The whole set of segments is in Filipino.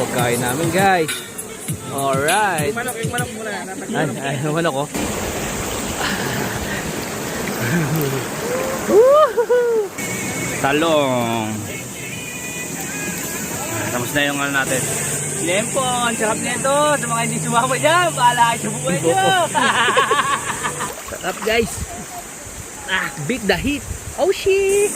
pagkain namin, guys. Alright. Yung manok muna. Ay, manok ko. Talong. Tapos na yung ano natin. Lempo, ang sarap nito. Sa mga hindi sumama dyan, bahala kayo sa buhay nyo. Sarap, guys. Big the heat. Oh shit.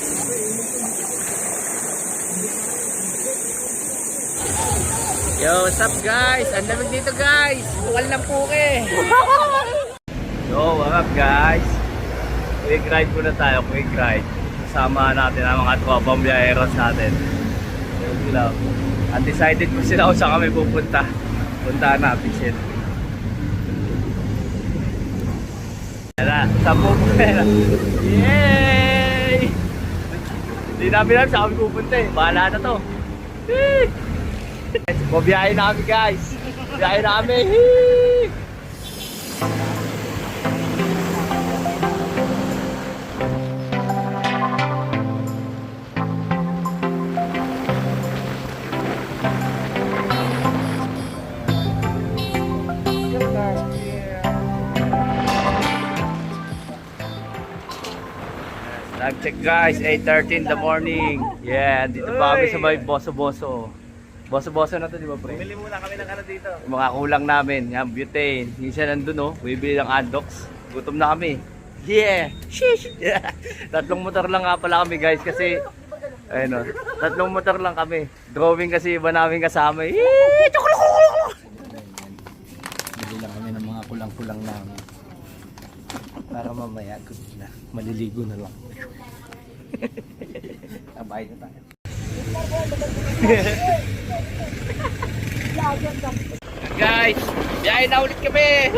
Yo, what's up guys? Ang lamig dito guys. Bukal ng puke. So, what's up guys? Quick ride muna tayo, quick ride. Kasama natin ang mga tropang biyaheros natin. So, undecided po sila kung saan kami pupunta. Puntahan natin sila. Yan, saan pupunta? Yay! Hindi namin alam saan kami pupunta eh. Bahala na to. Mabiyahe na kami guys. Biyahe na kami. Time check guys, 8:30 in the morning. Yeah, dito pa kami sa may boso-boso. Boso-boso na to, di ba pre? Bili muna kami ng ano dito. Yung mga kulang namin, yan, butane. Minsan nandun oh, bibili ng Andox. Gutom na kami. Yeah! Sheesh! Yeah. Tatlong motor lang nga pala kami guys kasi ayun oh, tatlong motor lang kami. Drawing kasi iba namin kasama. Bili lang kami ng mga kulang-kulang namin. Para mamaya na, maliligo na lang. Abay na tayo. Guys, biyahe na ulit kami.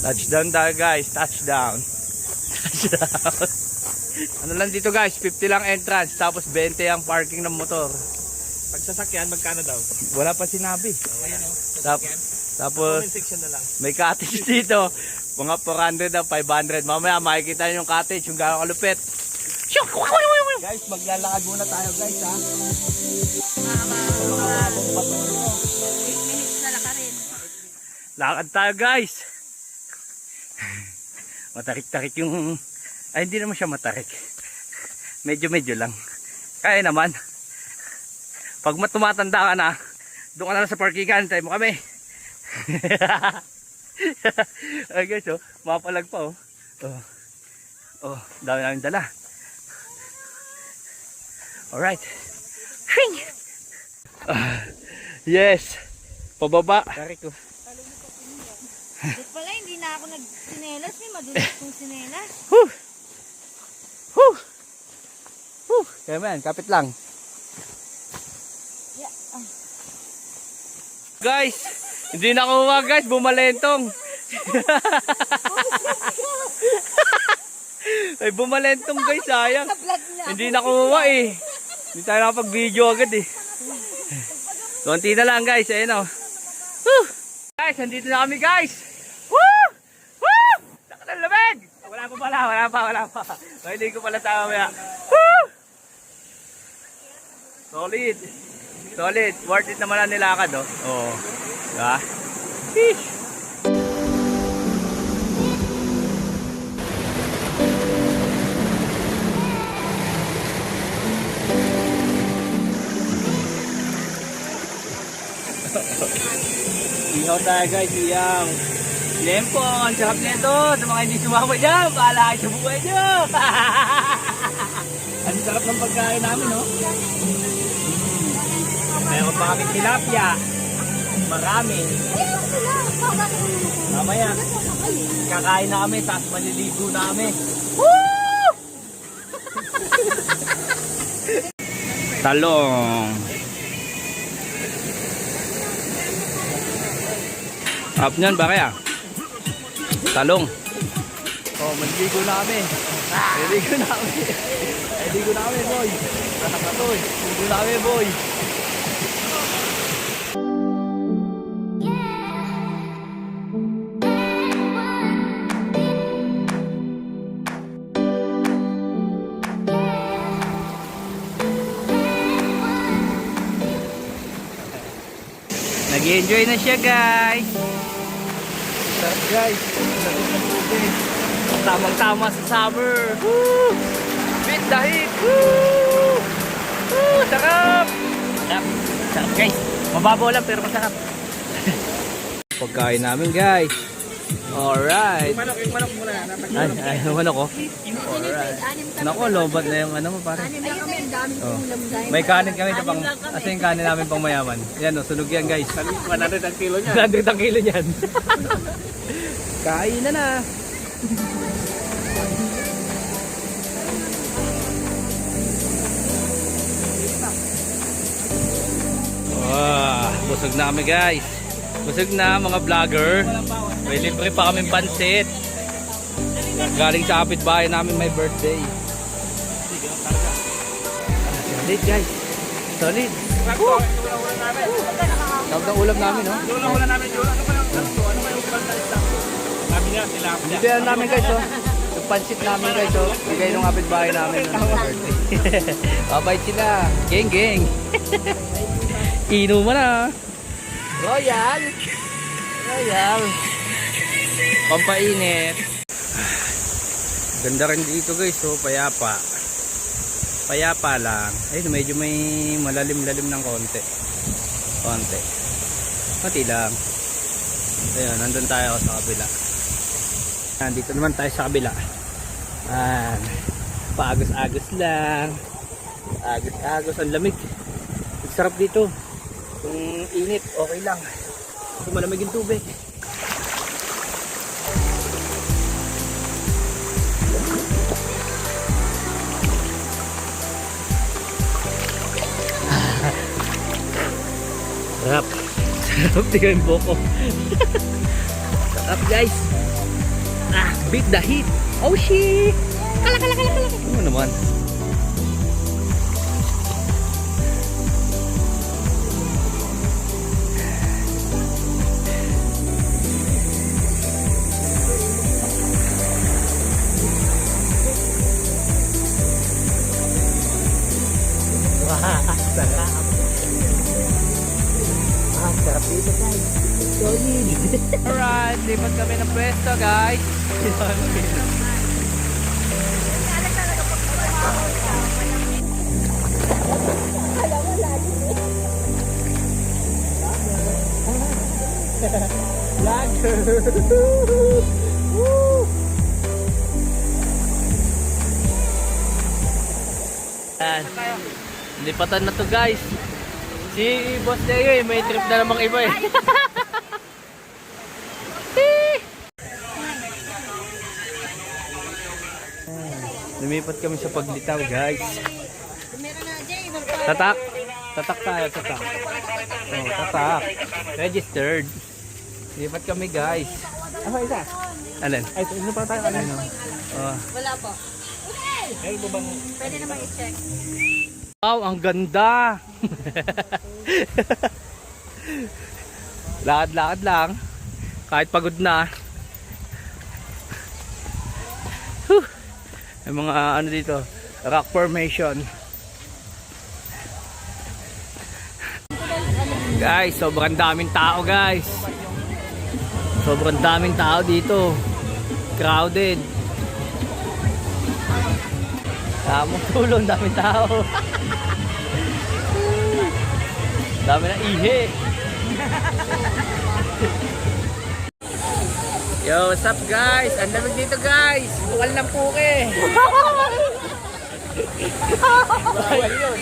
Touchdown tayo guys, touchdown. Touchdown. Ano lang dito guys, 50 lang entrance, tapos 20 ang parking ng motor. Pag sasakyan, magkano daw? Wala pa sinabi. Ayan o, Tapos comment section na lang. may cottage dito. Mga 400 na 500. Mamaya makikita nyo yung cottage, yung gano'ng kalupit. Guys, maglalakad muna tayo guys ha. 8 minutes na lakarin. Lakad tayo guys. Matarik-tarik yung... Ay, hindi naman siya matarik. Medyo-medyo lang. Kaya naman. Pag tumatanda ka na, doon ka na lang sa parkingan, tayo mo kami. Ay guys, oh, mapalag pa oh. Oh, dami namin dala. Alright. Yes. Pababa. Tarik ko. Dito pala, hindi na ako nagsinelas. May madulas kong sinelas. Kaya man, kapit lang. Yeah. Guys, hindi na kuha guys, bumalentong. Ay, bumalentong guys, sayang. Hindi na kuha eh. Hindi tayo nakapag-video agad eh. Konti na lang guys, ayun o. Guys, nandito na kami guys. Woo! Woo! Nakalamig! Wala pa. Hindi ko pala tama maya. Woo! Solid. Worth it naman ang nilakad oh. Oo. Diba? Sheesh! Ihaw tayo guys, ihaw. Lempo, ang sarap nito. Sa mga hindi sumama dyan, bahala kayo sa buhay nyo. Ang sarap ng pagkain namin, no? Meron pa kami tilapia. Marami. Mamaya, kakain na kami, tapos maliligo na kami. Woo! Talong. Up niyan ba kaya? Talong. Oh, maligo na kami. Maligo na kami. Maligo na kami, boy. Nakakatoy. Maligo na kami, boy. Nag-enjoy na siya, guys. Sarap, guys. Sarap ng tubig. Tamang-tama sa summer. Woo! Beat the heat. Woo! Woo! Sarap! Sarap. Sarap, guys. Mababaw lang pero masarap. Pagkain namin, guys. Alright. Yung manok muna. Ay, yung manok ko. Alright. Naku, lobat na yung ano mo, pare. Oh. May kanin kami na pang, kasi yung kanin namin pang mayaman. Yan o, sunog yan, guys. 100 ang kilo niya. 100 ang kilo niyan. Kain na. Wow, busog na kami, guys. Busog na, mga vlogger. May libre pa kaming pansit. Galing sa kapitbahay namin, may birthday. Solid, guys. Solid. Tawag ng ulam namin, no? Ulam namin, Jolo. Ano ba yung ulam na isda? Sabi niya, tilapia. Hindi yan namin, guys, oh. Yung pansit namin, guys, oh. Bigay nung kapitbahay namin. Babait sila. Geng, geng. Inuman na. Royal. Royal. Pampainit. Ganda rin dito, guys, oh. Payapa. Payapa lang. Ayun, medyo may malalim-lalim ng konti. Konti lang. Ayun, nandun tayo sa kabila. Nandito naman tayo sa kabila. Paagos-agos lang. Agos-agos. Ang lamig. Ang sarap dito. Kung init, okay lang. Kung malamig yung tubig. Sarap. Sarap, tingnan po ko. Sarap, guys. Beat the heat. Oh shit. Kala. Ano naman? Wah, sarap. Sarap dito, guys. Solid. Alright, lipat kami ng pwesto, guys. Vlogger. Lipatan na to, guys. Si Boss Leo may trip na namang iba eh. Lumipat kami sa paglitaw, guys. Tatak. Tatak tayo, tatak. Oh, tatak. Registered. Lumipat kami, guys. Ano isa? Alin? Ay, ano pa tayo? Ano? Oh. Wala po. Meron ba bang... Pwede naman i-check. Wow, ang ganda. Lakad-lakad lang. Kahit pagod na. May mga ano dito, rock formation. Guys, sobrang daming tao, guys. Sobrang daming tao dito. Crowded. Tamang tulong, daming tao. Dami na ihi. Yo, what's up, guys? Ang lamig dito, guys. Bukal ng puke. Bawal yun.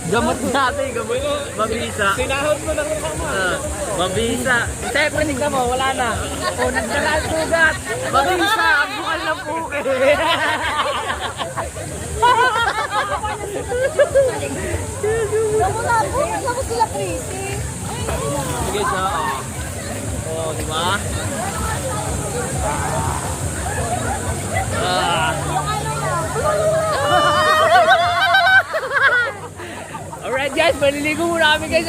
Gamot natin, gamot. Mabisa. Sinahod mo ng mukha mo. Mabisa. Siyempre, tignan mo, wala na. O, nagdala ang sugat. Mabisa, ang bukal ng puke. Wala po. Wala ko sila pretty. Sige siya. Oh, di ba? Alright guys, maliligo muna kami guys.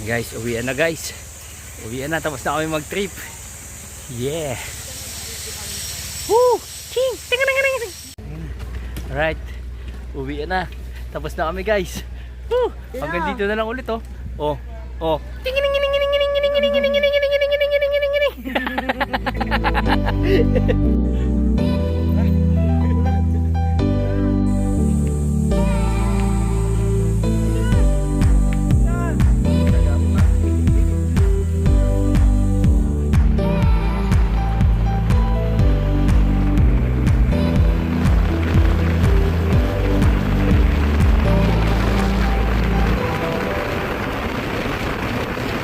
Guys, uwian na guys. Uwian na, tapos na kami mag-trip. Yeah. Woo! Ching! Tinga tinga tinga. Alright. Uwian na. Tapos na kami guys. Woo! Hanggang dito na lang ulit oh. Oh. Oh. Tinga tinga tinga tinga tinga tinga tinga tinga tinga tinga tinga tinga tinga tinga.